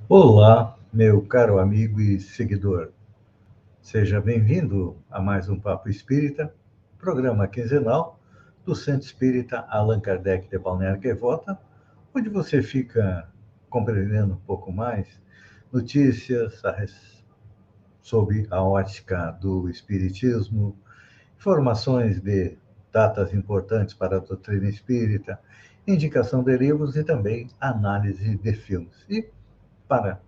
Olá, meu caro amigo e seguidor. Seja bem-vindo a mais um Papo Espírita, programa quinzenal do Centro Espírita Allan Kardec de Balneário Gaivota, onde você fica compreendendo um pouco mais notícias sobre a ótica do Espiritismo, informações de datas importantes para a doutrina espírita, indicação de livros e também análise de filmes. E para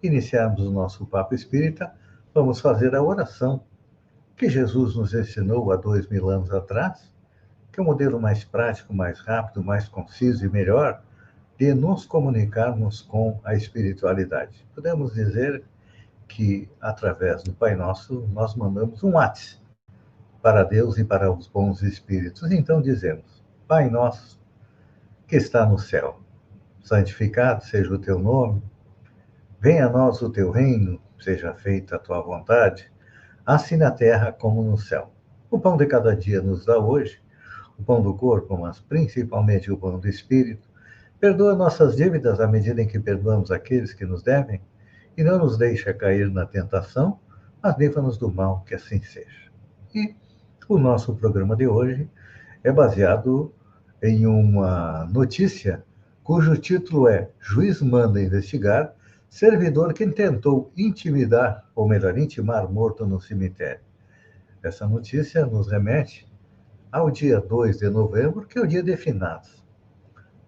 iniciarmos o nosso Papo Espírita, vamos fazer a oração que Jesus nos ensinou há 2000 anos atrás, que é o modelo mais prático, mais rápido, mais conciso e melhor de nos comunicarmos com a espiritualidade. Podemos dizer que, através do Pai Nosso, nós mandamos um WhatsApp para Deus e para os bons espíritos. Então dizemos: Pai Nosso, que está no céu, santificado seja o teu nome, venha a nós o teu reino, seja feita a tua vontade, assim na terra como no céu. O pão de cada dia nos dá hoje, o pão do corpo, mas principalmente o pão do espírito. Perdoa nossas dívidas à medida em que perdoamos aqueles que nos devem, e não nos deixa cair na tentação, mas livra-nos do mal, que assim seja. E o nosso programa de hoje é baseado em uma notícia cujo título é Juiz manda investigar servidor que tentou intimidar, ou melhor, intimar morto no cemitério. Essa notícia nos remete ao dia 2 de novembro, que é o dia de finados.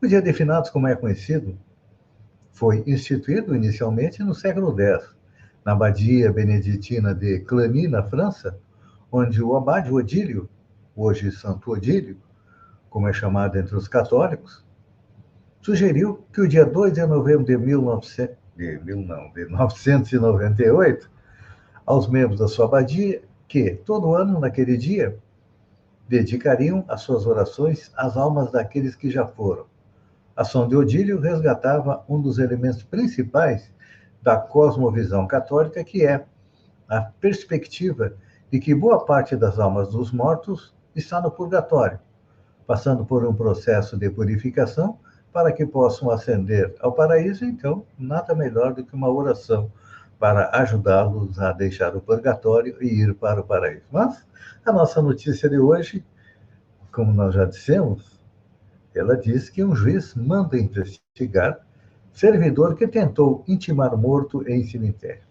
O dia de finados, como é conhecido, foi instituído inicialmente no século X, na abadia beneditina de Cluny, na França, onde o abade Odílio, hoje Santo Odílio, como é chamado entre os católicos, sugeriu que o dia 2 de novembro de 1998, aos membros da sua abadia, que todo ano, naquele dia, dedicariam as suas orações às almas daqueles que já foram. A ação de Odílio resgatava um dos elementos principais da cosmovisão católica, que é a perspectiva de que boa parte das almas dos mortos está no purgatório, passando por um processo de purificação para que possam ascender ao paraíso. Então, nada melhor do que uma oração para ajudá-los a deixar o purgatório e ir para o paraíso. Mas a nossa notícia de hoje, como nós já dissemos, ela diz que um juiz manda investigar servidor que tentou intimar morto em cemitério.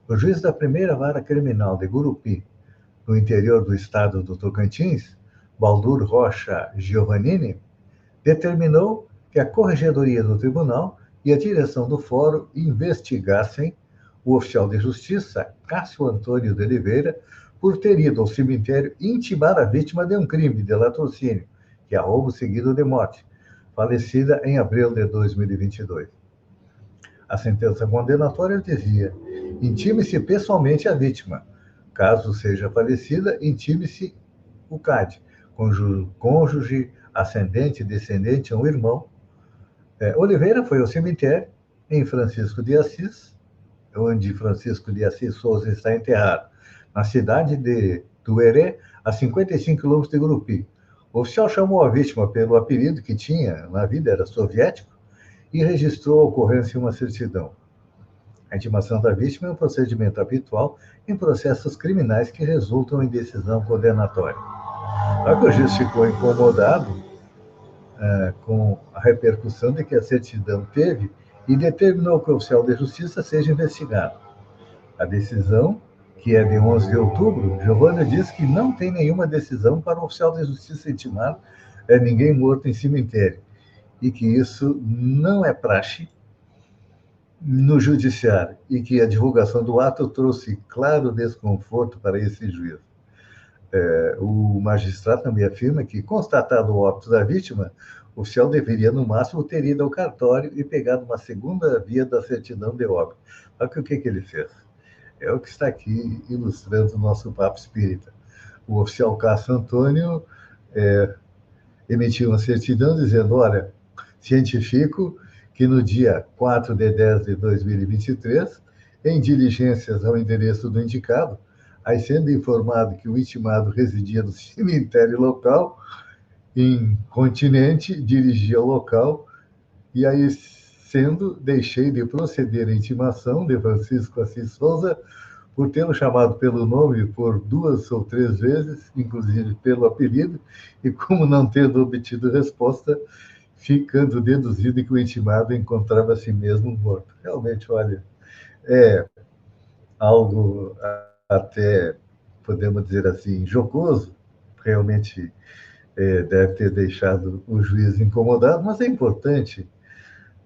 O juiz da primeira vara criminal de Gurupi, no interior do estado do Tocantins, Baldur Rocha Giovannini, determinou que a corregedoria do tribunal e a direção do fórum investigassem o oficial de justiça, Cássio Antônio de Oliveira, por ter ido ao cemitério intimar a vítima de um crime de latrocínio, que é roubo seguido de morte, falecida em abril de 2022. A sentença condenatória dizia: intime-se pessoalmente a vítima. Caso seja falecida, intime-se o CAD, cônjuge, ascendente, descendente ou irmão. Oliveira foi ao cemitério em Francisco de Assis, onde Francisco de Assis Souza está enterrado, na cidade de Tueré, a 55 quilômetros de Gurupi. O oficial chamou a vítima pelo apelido que tinha na vida, era soviético, e registrou a ocorrência em uma certidão. A intimação da vítima é um procedimento habitual em processos criminais que resultam em decisão condenatória. Só que o juiz ficou incomodado com a repercussão de que a certidão teve e determinou que o oficial de justiça seja investigado. A decisão, que é de 11 de outubro, Giovanna diz que não tem nenhuma decisão para o oficial de justiça intimar ninguém morto em cemitério, e que isso não é praxe no judiciário, e que a divulgação do ato trouxe claro desconforto para esse juiz. O magistrado também afirma que, constatado o óbito da vítima, o oficial deveria, no máximo, ter ido ao cartório e pegado uma segunda via da certidão de óbito. Só que o que ele fez? É o que está aqui ilustrando o nosso papo espírita. O oficial Cássio Antônio emitiu uma certidão dizendo: olha, cientifico que no dia 4 de 10 de 2023, em diligências ao endereço do indicado, aí sendo informado que o intimado residia no cemitério local, em continente, dirigia ao local, e aí sendo, deixei de proceder à intimação de Francisco Assis Souza por tê-lo chamado pelo nome por 2 ou 3 vezes, inclusive pelo apelido, e como não tendo obtido resposta, ficando deduzido que o intimado encontrava a si mesmo morto. Realmente, olha, é algo até, podemos dizer assim, jocoso, realmente deve ter deixado o juiz incomodado, mas é importante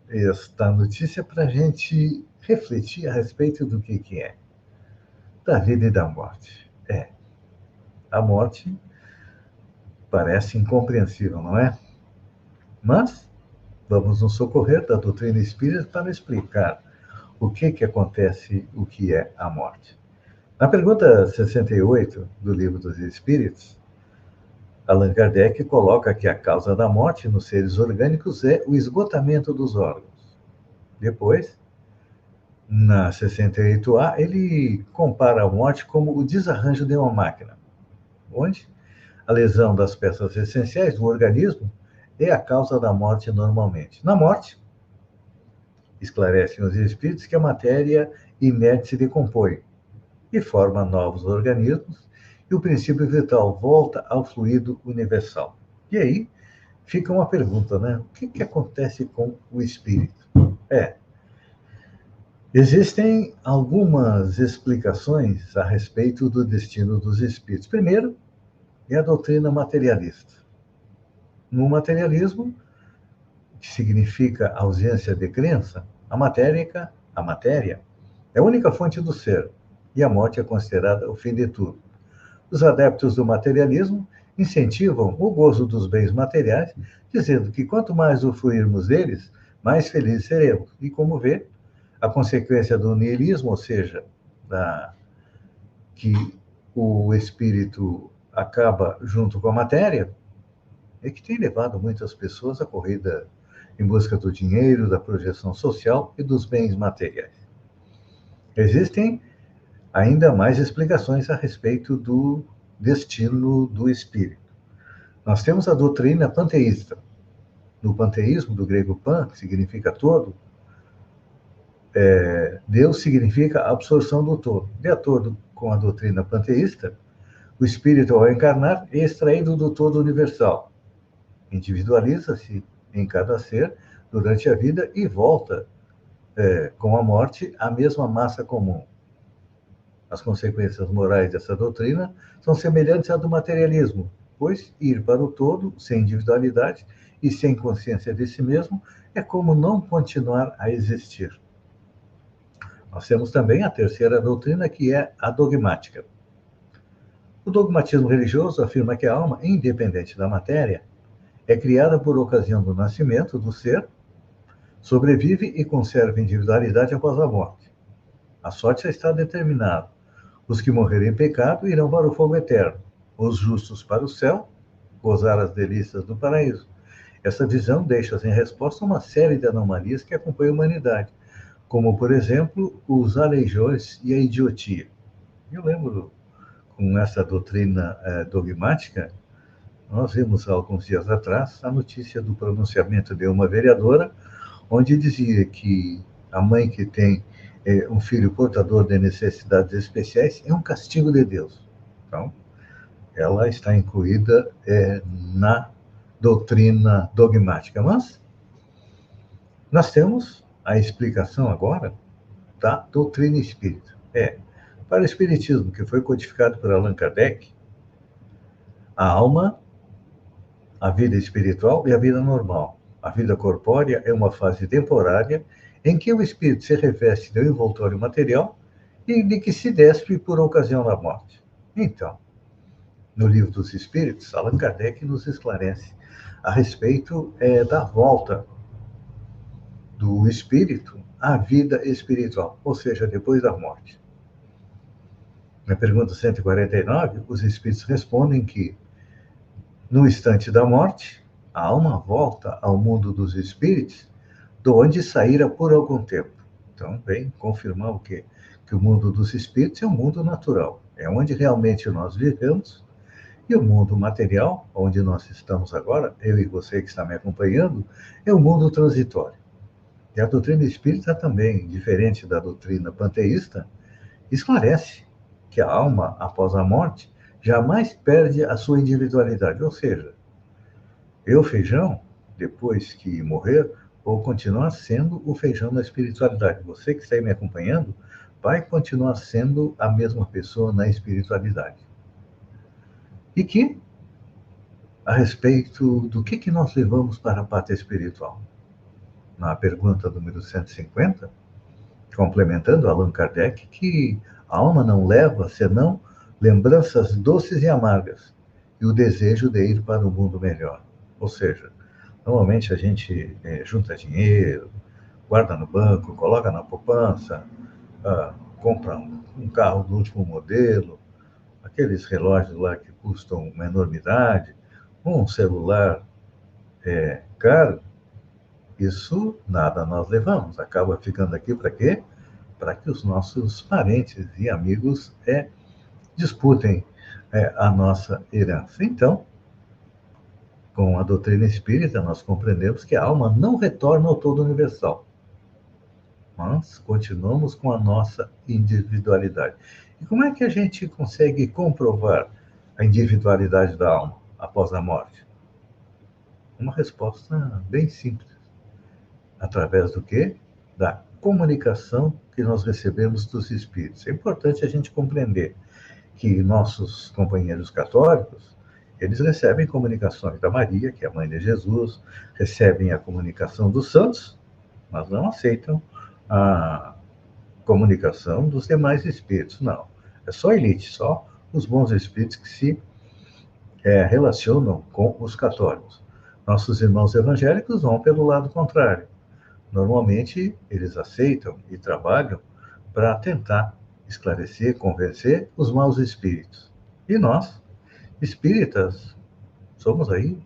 esta notícia para a gente refletir a respeito do que é da vida e da morte. A morte parece incompreensível, não é? Mas vamos nos socorrer da doutrina espírita para explicar o que acontece, o que é a morte. Na pergunta 68 do Livro dos Espíritos, Allan Kardec coloca que a causa da morte nos seres orgânicos é o esgotamento dos órgãos. Depois, na 68A, ele compara a morte como o desarranjo de uma máquina, onde a lesão das peças essenciais do organismo é a causa da morte normalmente. Na morte, esclarecem os espíritos que a matéria inerte se decompõe e forma novos organismos, e o princípio vital volta ao fluido universal. E aí fica uma pergunta, né? O que acontece com o espírito? Existem algumas explicações a respeito do destino dos espíritos. Primeiro, é a doutrina materialista. No materialismo, que significa ausência de crença, a matéria é a única fonte do ser, e a morte é considerada o fim de tudo. Os adeptos do materialismo incentivam o gozo dos bens materiais, dizendo que quanto mais usufruirmos deles, mais felizes seremos. E como vê, a consequência do niilismo, ou seja, que o espírito acaba junto com a matéria, é que tem levado muitas pessoas à corrida em busca do dinheiro, da projeção social e dos bens materiais. Existem ainda mais explicações a respeito do destino do espírito. Nós temos a doutrina panteísta. No panteísmo, do grego pan, que significa todo, Deus significa a absorção do todo. De acordo com a doutrina panteísta, o espírito, ao encarnar, é extraído do todo universal. Individualiza-se em cada ser durante a vida e volta, com a morte, à mesma massa comum. As consequências morais dessa doutrina são semelhantes à do materialismo, pois ir para o todo, sem individualidade e sem consciência de si mesmo, é como não continuar a existir. Nós temos também a terceira doutrina, que é a dogmática. O dogmatismo religioso afirma que a alma, independente da matéria, é criada por ocasião do nascimento do ser, sobrevive e conserva individualidade após a morte. A sorte já está determinada. Os que morrerem em pecado irão para o fogo eterno, os justos para o céu, gozar as delícias do paraíso. Essa visão deixa sem resposta uma série de anomalias que acompanham a humanidade, como, por exemplo, os aleijões e a idiotia. Eu lembro, com essa doutrina dogmática, nós vimos há alguns dias atrás a notícia do pronunciamento de uma vereadora, onde dizia que a mãe que tem um filho portador de necessidades especiais é um castigo de Deus. Então, ela está incluída na doutrina dogmática. Mas nós temos a explicação agora da doutrina espírita. Para o espiritismo, que foi codificado por Allan Kardec, a alma, a vida espiritual e a vida normal. A vida corpórea é uma fase temporária em que o espírito se reveste do envoltório material e de que se despe por ocasião da morte. Então, no Livro dos Espíritos, Allan Kardec nos esclarece a respeito da volta do espírito à vida espiritual, ou seja, depois da morte. Na pergunta 149, os espíritos respondem que, no instante da morte, a alma volta ao mundo dos espíritos, de onde saíra por algum tempo. Então, vem confirmar o quê? Que o mundo dos espíritos é um mundo natural, é onde realmente nós vivemos, e o mundo material, onde nós estamos agora, eu e você que está me acompanhando, é um mundo transitório. E a doutrina espírita também, diferente da doutrina panteísta, esclarece que a alma, após a morte, jamais perde a sua individualidade. Ou seja, eu, Feijão, depois que morrer, vou continuar sendo o Feijão da espiritualidade. Você que está aí me acompanhando, vai continuar sendo a mesma pessoa na espiritualidade. E que, a respeito do que nós levamos para a pátria espiritual? Na pergunta número 150, complementando Allan Kardec, que a alma não leva senão lembranças doces e amargas e o desejo de ir para um mundo melhor. Ou seja, normalmente a gente junta dinheiro, guarda no banco, coloca na poupança, compra um carro do último modelo, aqueles relógios lá que custam uma enormidade, um celular caro. Isso nada nós levamos, acaba ficando aqui para quê? Para que os nossos parentes e amigos disputem a nossa herança. Então, com a doutrina espírita, nós compreendemos que a alma não retorna ao todo universal, mas continuamos com a nossa individualidade. E como é que a gente consegue comprovar a individualidade da alma após a morte? Uma resposta bem simples. Através do quê? Da comunicação que nós recebemos dos espíritos. É importante a gente compreender que nossos companheiros católicos, eles recebem comunicações da Maria, que é a mãe de Jesus, recebem a comunicação dos santos, mas não aceitam a comunicação dos demais espíritos, não. É só elite, só os bons espíritos que se relacionam com os católicos. Nossos irmãos evangélicos vão pelo lado contrário. Normalmente, eles aceitam e trabalham para tentar esclarecer, convencer os maus espíritos. E nós, espíritas, somos aí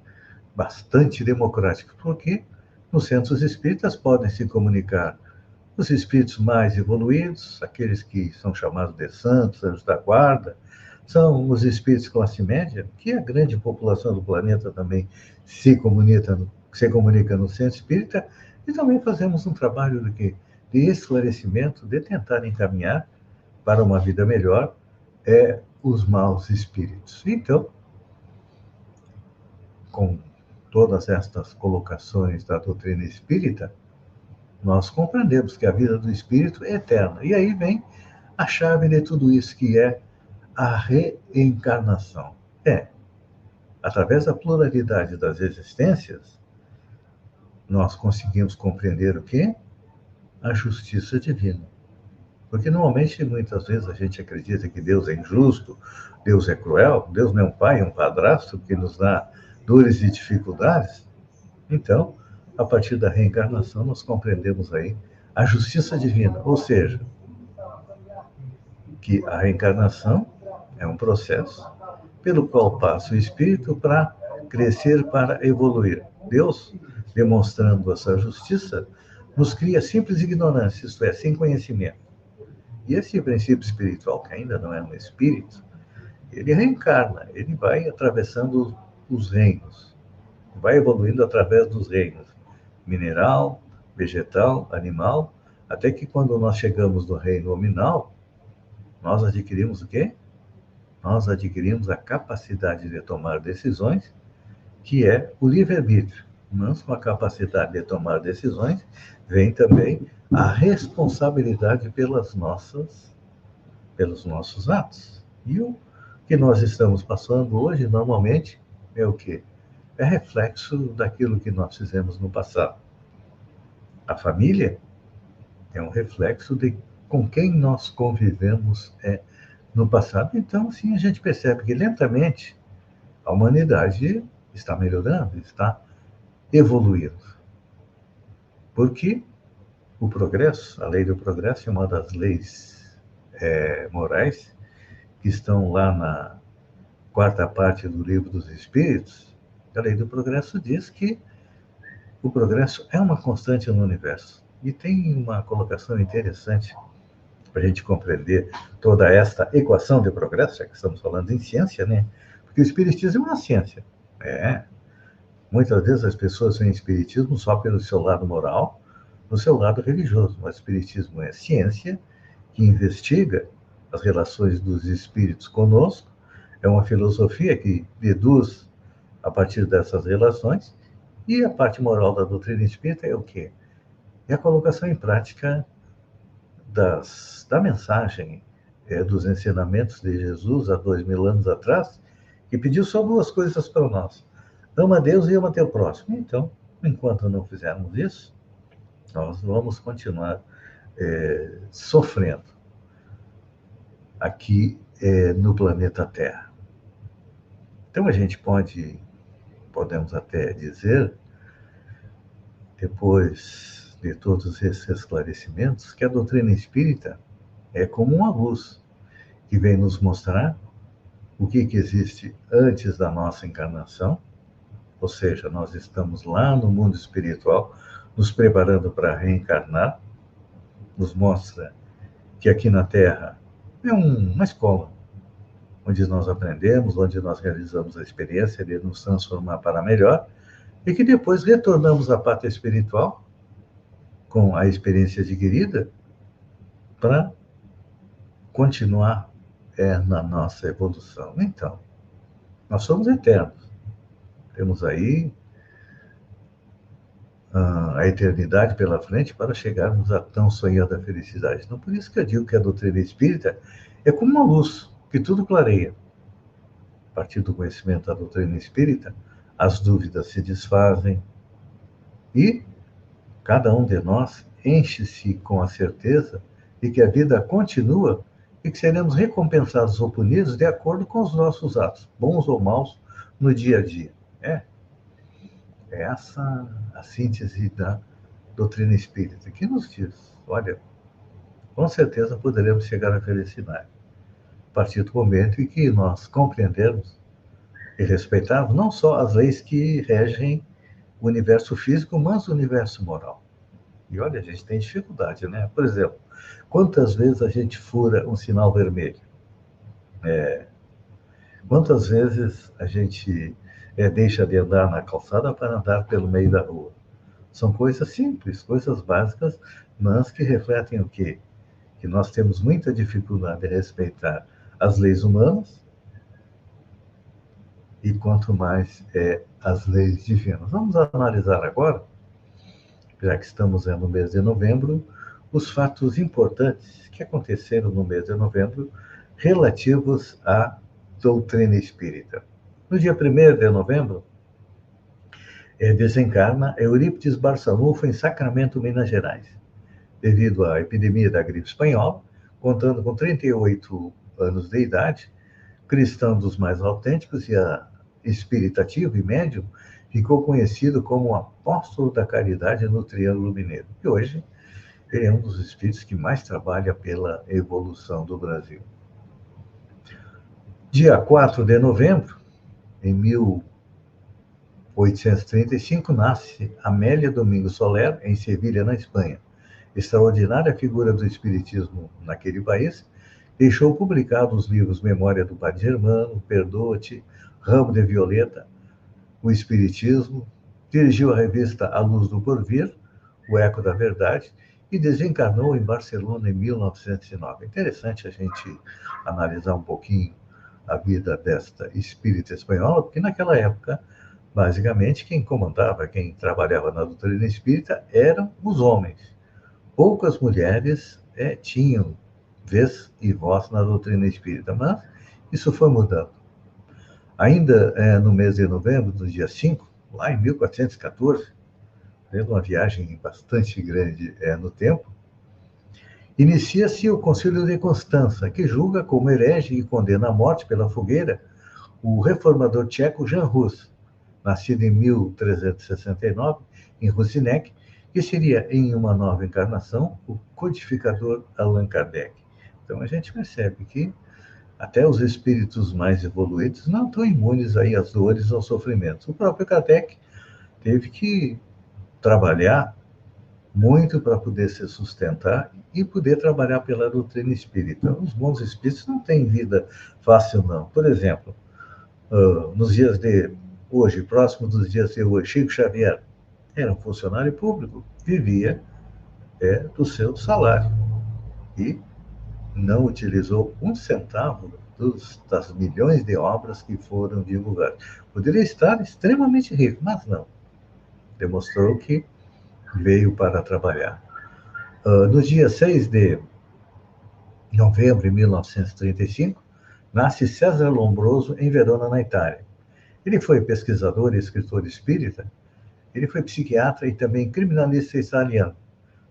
bastante democráticos, porque nos centros espíritas podem se comunicar os espíritos mais evoluídos, aqueles que são chamados de santos, anjos da guarda, são os espíritos classe média, que a grande população do planeta também se comunica no centro espírita, e também fazemos um trabalho de esclarecimento, de tentar encaminhar para uma vida melhor os maus espíritos. Então, com todas estas colocações da doutrina espírita, nós compreendemos que a vida do espírito é eterna. E aí vem a chave de tudo isso, que é a reencarnação. Através da pluralidade das existências, nós conseguimos compreender o quê? A justiça divina. Porque normalmente, muitas vezes, a gente acredita que Deus é injusto, Deus é cruel, Deus não é um pai, é um padrasto que nos dá dores e dificuldades. Então, a partir da reencarnação, nós compreendemos aí a justiça divina, ou seja, que a reencarnação é um processo pelo qual passa o espírito para crescer, para evoluir. Deus, demonstrando essa justiça, nos cria simples ignorância, isto é, sem conhecimento. E esse princípio espiritual, que ainda não é um espírito, ele reencarna, ele vai atravessando os reinos, vai evoluindo através dos reinos, mineral, vegetal, animal, até que quando nós chegamos no reino nominal, nós adquirimos o quê? Nós adquirimos a capacidade de tomar decisões, que é o livre-arbítrio. Mas com a capacidade de tomar decisões, vem também a responsabilidade pelos nossos atos. E o que nós estamos passando hoje, normalmente, é o quê? É reflexo daquilo que nós fizemos no passado. A família é um reflexo de com quem nós convivemos no passado. Então, sim, a gente percebe que lentamente a humanidade está melhorando, está evoluindo. Porque o progresso, a lei do progresso, é uma das leis morais que estão lá na quarta parte do Livro dos Espíritos. A lei do progresso diz que o progresso é uma constante no universo. E tem uma colocação interessante para a gente compreender toda esta equação de progresso, já que estamos falando em ciência, né? Porque o espiritismo é uma ciência. Muitas vezes as pessoas veem o espiritismo só pelo seu lado moral, no seu lado religioso. Mas o Espiritismo é ciência que investiga as relações dos espíritos conosco, é uma filosofia que deduz a partir dessas relações, e a parte moral da doutrina espírita é o quê? É a colocação em prática da mensagem, dos ensinamentos de Jesus há 2000 anos atrás, que pediu só duas coisas para nós: ama a Deus e ama teu próximo. Então, enquanto não fizermos isso, nós vamos continuar sofrendo aqui no planeta Terra. Então, a gente podemos até dizer, depois de todos esses esclarecimentos, que a doutrina espírita é como uma luz que vem nos mostrar o que existe antes da nossa encarnação, ou seja, nós estamos lá no mundo espiritual, nos preparando para reencarnar, nos mostra que aqui na Terra é uma escola, onde nós aprendemos, onde nós realizamos a experiência de nos transformar para melhor, e que depois retornamos à pátria espiritual, com a experiência adquirida, para continuar na nossa evolução. Então, nós somos eternos. Temos aí a eternidade pela frente para chegarmos à tão sonhada felicidade. Então, por isso que eu digo que a doutrina espírita é como uma luz, que tudo clareia. A partir do conhecimento da doutrina espírita, as dúvidas se desfazem e cada um de nós enche-se com a certeza de que a vida continua e que seremos recompensados ou punidos de acordo com os nossos atos, bons ou maus, no dia a dia. É essa a síntese da doutrina espírita, que nos diz, olha, com certeza poderemos chegar à felicidade, a partir do momento em que nós compreendermos e respeitarmos não só as leis que regem o universo físico, mas o universo moral. E olha, a gente tem dificuldade, né? Por exemplo, quantas vezes a gente fura um sinal vermelho? Quantas vezes a gente deixa de andar na calçada para andar pelo meio da rua? São coisas simples, coisas básicas, mas que refletem o quê? Que nós temos muita dificuldade de respeitar as leis humanas e quanto mais as leis divinas. Vamos analisar agora, já que estamos no mês de novembro, os fatos importantes que aconteceram no mês de novembro relativos à doutrina espírita. No dia 1º de novembro, desencarna Eurípides Barçanufo em Sacramento, Minas Gerais, devido à epidemia da gripe espanhola, contando com 38 anos de idade, cristão dos mais autênticos e espiritativo e médium, ficou conhecido como o apóstolo da caridade no Triângulo Mineiro. E hoje ele é um dos espíritos que mais trabalha pela evolução do Brasil. Dia 4 de novembro, em 1835, nasce Amélia Domingos Soler, em Sevilha, na Espanha. Extraordinária figura do espiritismo naquele país, deixou publicados os livros Memória do Padre Germano, Perdoa-te, Ramo de Violeta, O Espiritismo, dirigiu a revista A Luz do Porvir, O Eco da Verdade, e desencarnou em Barcelona em 1909. Interessante a gente analisar um pouquinho a vida desta espírita espanhola, porque naquela época, basicamente, quem comandava, quem trabalhava na doutrina espírita eram os homens. Poucas mulheres tinham vez e voz na doutrina espírita, mas isso foi mudando. Ainda no mês de novembro, no dia 5, lá em 1414, fazendo uma viagem bastante grande no tempo, inicia-se o Concílio de Constança, que julga como herege e condena à morte pela fogueira o reformador tcheco Jan Hus, nascido em 1369, em Rusinec, que seria, em uma nova encarnação, o codificador Allan Kardec. Então, a gente percebe que até os espíritos mais evoluídos não estão imunes aí às dores, aos sofrimentos. O próprio Kardec teve que trabalhar muito para poder se sustentar e poder trabalhar pela doutrina espírita. Os bons espíritos não têm vida fácil, não. Por exemplo, nos dias de hoje, próximo dos dias de hoje, Chico Xavier era um funcionário público, vivia do seu salário. E não utilizou um centavo das milhões de obras que foram divulgadas. Poderia estar extremamente rico, mas não. Demonstrou que veio para trabalhar. No dia 6 de novembro de 1935, nasce César Lombroso em Verona, na Itália. Ele foi pesquisador e escritor espírita. Ele foi psiquiatra e também criminalista italiano.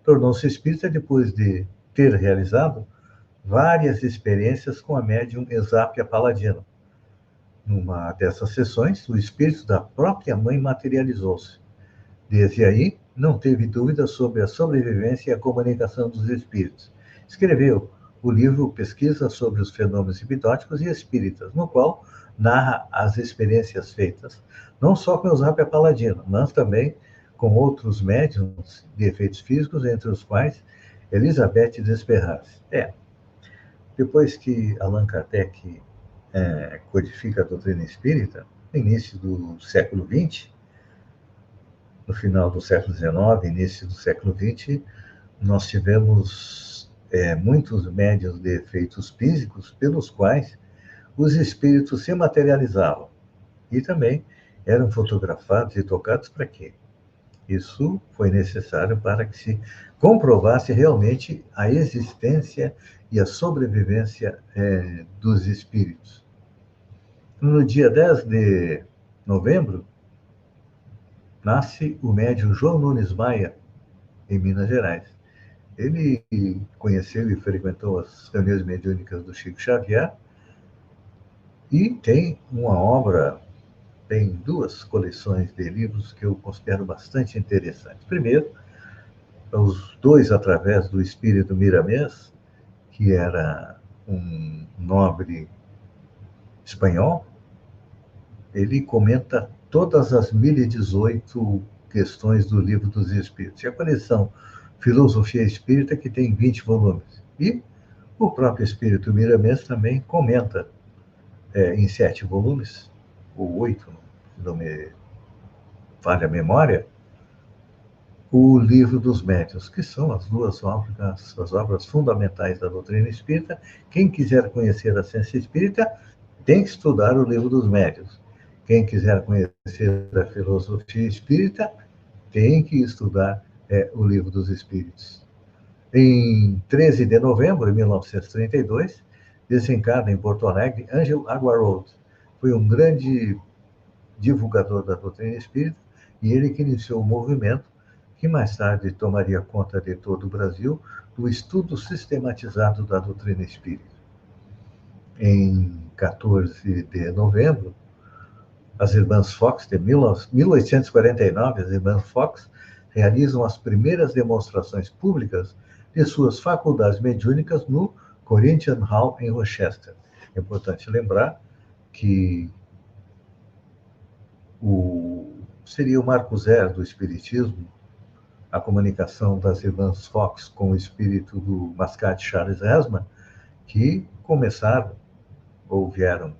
Tornou-se espírita depois de ter realizado várias experiências com a médium Esápia Paladino. Numa dessas sessões, o espírito da própria mãe materializou-se. Desde aí, não teve dúvida sobre a sobrevivência e a comunicação dos espíritos. Escreveu o livro Pesquisa sobre os Fenômenos Hipnóticos e Espíritas, no qual narra as experiências feitas, não só com Esápia Paladino, mas também com outros médiums de efeitos físicos, entre os quais Elizabeth Desperras. Depois que Allan Kardec codifica a doutrina espírita, no início do século XX, no final do século XIX, início do século XX, nós tivemos muitos médiuns de efeitos físicos pelos quais os espíritos se materializavam e também eram fotografados e tocados para quê? Isso foi necessário para que se comprovasse realmente a existência e a sobrevivência dos espíritos. No dia 10 de novembro, nasce o médium João Nunes Maia, em Minas Gerais. Ele conheceu e frequentou as reuniões mediúnicas do Chico Xavier e tem uma obra, tem duas coleções de livros que eu considero bastante interessantes. Primeiro, os dois através do espírito Miramês, que era um nobre espanhol. Ele comenta todas as 1018 questões do Livro dos Espíritos. E a coleção Filosofia Espírita, que tem 20 volumes. E o próprio Espírito Miramês também comenta em 7 volumes, ou 8, não me falha a memória, o Livro dos Médiuns, que são as duas obras, as obras fundamentais da doutrina espírita. Quem quiser conhecer a ciência espírita tem que estudar o Livro dos Médiuns. Quem quiser conhecer a filosofia espírita tem que estudar o Livro dos Espíritos. Em 13 de novembro de 1932, desencarna em Porto Alegre Ângelo Aguaroldo. Foi um grande divulgador da doutrina espírita e ele que iniciou o movimento que mais tarde tomaria conta de todo o Brasil do estudo sistematizado da doutrina espírita. Em 14 de novembro, as Irmãs Fox, de 1849, as Irmãs Fox realizam as primeiras demonstrações públicas de suas faculdades mediúnicas no Corinthian Hall, em Rochester. É importante lembrar que seria o marco zero do Espiritismo, a comunicação das Irmãs Fox com o espírito do Mascate Charles Esma, que começaram, ou vieram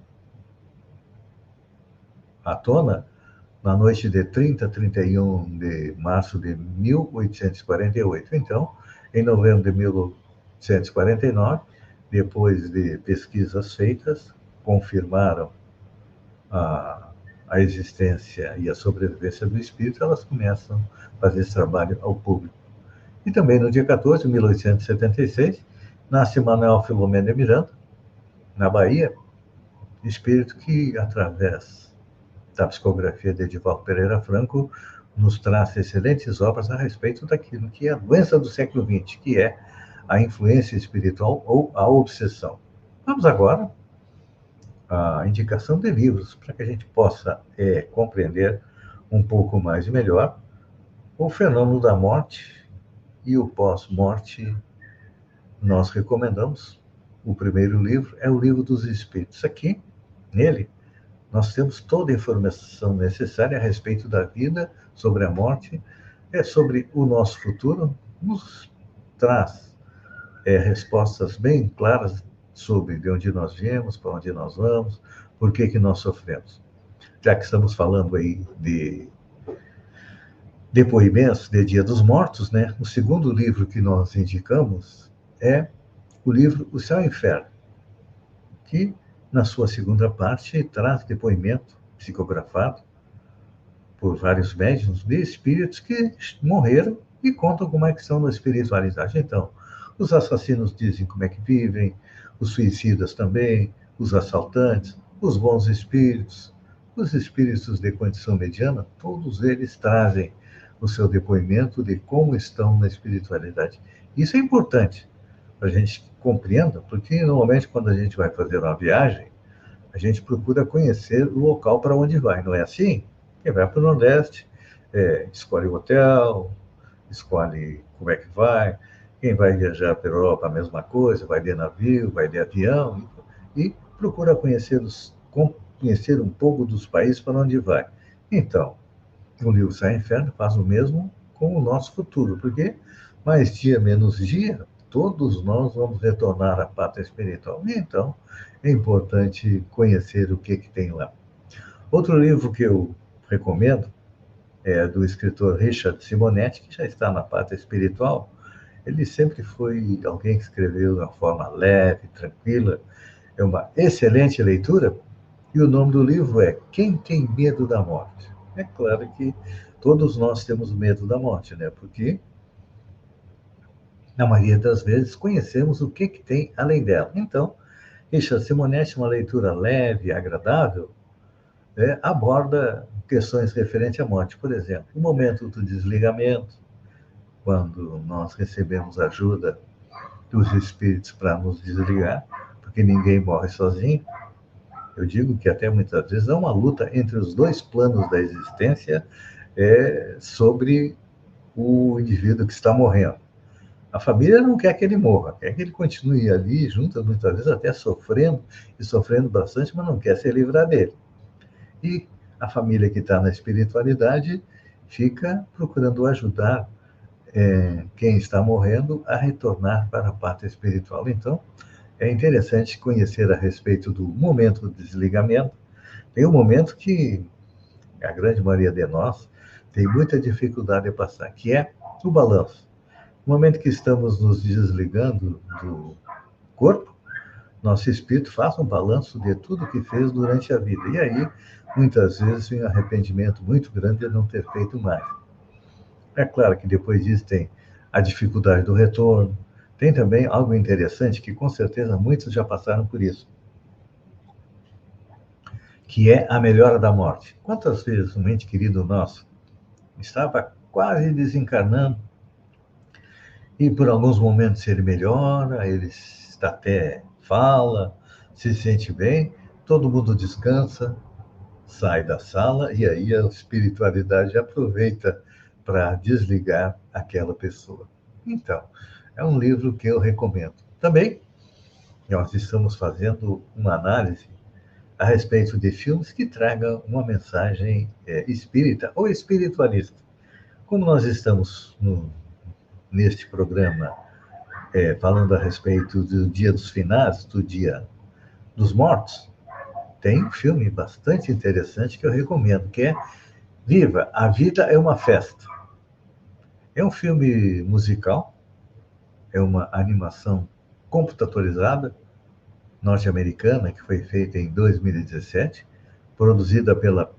à tona, na noite de 30 a 31 de março de 1848. Então, em novembro de 1849, depois de pesquisas feitas, confirmaram a existência e a sobrevivência do espírito, elas começam a fazer esse trabalho ao público. E também no dia 14 de 1876, nasce Manuel Filomeno de Miranda, na Bahia, espírito que, através da psicografia de Edivaldo Pereira Franco, nos traz excelentes obras a respeito daquilo que é a doença do século XX, que é a influência espiritual ou a obsessão. Vamos agora à indicação de livros, para que a gente possa compreender um pouco mais e melhor o fenômeno da morte e o pós-morte. Nós recomendamos o primeiro livro, é o Livro dos Espíritos. Aqui, nele, nós temos toda a informação necessária a respeito da vida, sobre a morte, sobre o nosso futuro, nos traz respostas bem claras sobre de onde nós viemos, para onde nós vamos, por que nós sofremos. Já que estamos falando aí de depoimentos de Dia dos Mortos, né? O segundo livro que nós indicamos é o livro O Céu e o Inferno, que, na sua segunda parte, traz depoimento psicografado por vários médiuns de espíritos que morreram e contam como é que são na espiritualidade. Então, os assassinos dizem como é que vivem, os suicidas também, os assaltantes, os bons espíritos, os espíritos de condição mediana, todos eles trazem o seu depoimento de como estão na espiritualidade. Isso é importante para a gente compreenda, porque normalmente quando a gente vai fazer uma viagem, a gente procura conhecer o local para onde vai, não é assim? Quem vai para o Nordeste, escolhe o hotel, escolhe como é que vai. Quem vai viajar para a Europa, a mesma coisa, vai de navio, vai de avião, e procura conhecer um pouco dos países para onde vai. Então, o livro Céu e Inferno faz o mesmo com o nosso futuro, porque mais dia, menos dia, todos nós vamos retornar à pátria espiritual. Então, é importante conhecer o que tem lá. Outro livro que eu recomendo é do escritor Richard Simonetti, que já está na pátria espiritual. Ele sempre foi alguém que escreveu de uma forma leve, tranquila. É uma excelente leitura. E o nome do livro é Quem Tem Medo da Morte? É claro que todos nós temos medo da morte, né? Porque, na maioria das vezes, conhecemos o que tem além dela. Então, Richard Simonetti, uma leitura leve, agradável, aborda questões referentes à morte. Por exemplo, o momento do desligamento, quando nós recebemos ajuda dos espíritos para nos desligar, porque ninguém morre sozinho. Eu digo que até muitas vezes há uma luta entre os dois planos da existência sobre o indivíduo que está morrendo. A família não quer que ele morra, quer que ele continue ali, junto, muitas vezes até sofrendo, e sofrendo bastante, mas não quer se livrar dele. E a família que está na espiritualidade fica procurando ajudar quem está morrendo a retornar para a pátria espiritual. Então, é interessante conhecer a respeito do momento do desligamento. Tem um momento que a grande maioria de nós tem muita dificuldade de passar, que é o balanço. No momento que estamos nos desligando do corpo, nosso espírito faz um balanço de tudo que fez durante a vida. E aí, muitas vezes, vem um arrependimento muito grande de não ter feito mais. É claro que depois disso tem a dificuldade do retorno. Tem também algo interessante que, com certeza, muitos já passaram por isso, que é a melhora da morte. Quantas vezes um ente querido nosso estava quase desencarnando e, por alguns momentos, ele melhora, ele até fala, se sente bem, todo mundo descansa, sai da sala e aí a espiritualidade aproveita para desligar aquela pessoa. Então, é um livro que eu recomendo. Também, nós estamos fazendo uma análise a respeito de filmes que tragam uma mensagem espírita ou espiritualista. Como nós estamos neste programa falando a respeito do Dia dos Finados, do Dia dos Mortos, tem um filme bastante interessante que eu recomendo, que é Viva, a Vida é uma Festa. É um filme musical, é uma animação computadorizada norte-americana que foi feita em 2017, produzida pela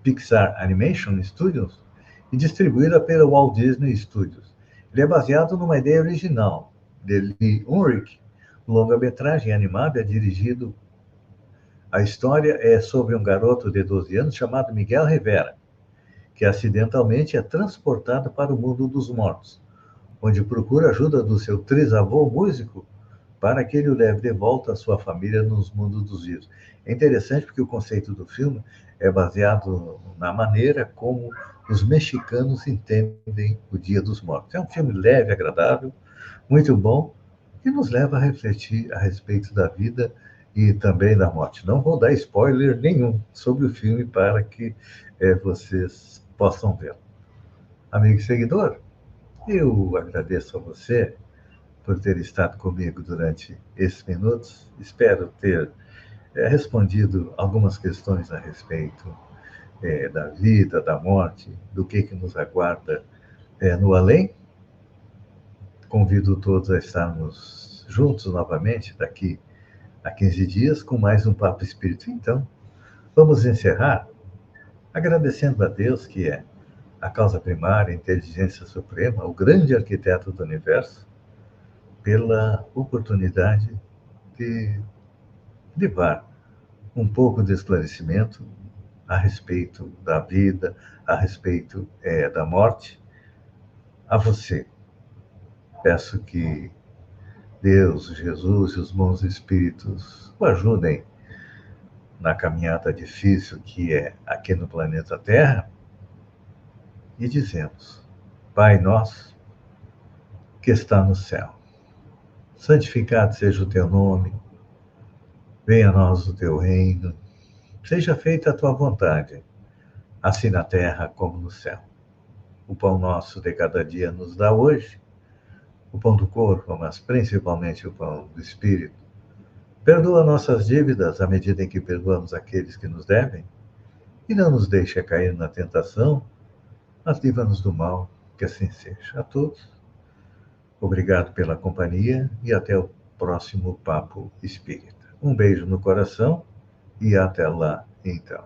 Pixar Animation Studios e distribuída pela Walt Disney Studios. Ele é baseado numa ideia original de Lee Unrich, longa-metragem animada dirigido. A história é sobre um garoto de 12 anos chamado Miguel Rivera, que acidentalmente é transportado para o mundo dos mortos, onde procura ajuda do seu trisavô músico para que ele o leve de volta à sua família nos mundos dos vivos. É interessante porque o conceito do filme é baseado na maneira como os mexicanos entendem o Dia dos Mortos. É um filme leve, agradável, muito bom, que nos leva a refletir a respeito da vida e também da morte. Não vou dar spoiler nenhum sobre o filme para que vocês possam ver. Amigo e seguidor, eu agradeço a você por ter estado comigo durante esses minutos. Espero ter respondido algumas questões a respeito da vida, da morte, do que nos aguarda no além. Convido todos a estarmos juntos novamente daqui a 15 dias com mais um Papo Espírita. Então, vamos encerrar agradecendo a Deus, que é a causa primária, a inteligência suprema, o grande arquiteto do universo, pela oportunidade de levar um pouco de esclarecimento a respeito da vida, a respeito da morte, a você. Peço que Deus, Jesus e os bons espíritos o ajudem na caminhada difícil que é aqui no planeta Terra, e dizemos: Pai nosso, que está no céu, santificado seja o teu nome, venha a nós o teu reino, seja feita a tua vontade, assim na terra como no céu. O pão nosso de cada dia nos dá hoje, o pão do corpo, mas principalmente o pão do espírito. Perdoa nossas dívidas à medida em que perdoamos aqueles que nos devem, e não nos deixe cair na tentação, mas livra-nos do mal, que assim seja. A todos, obrigado pela companhia e até o próximo Papo Espírita. Um beijo no coração e até lá, então.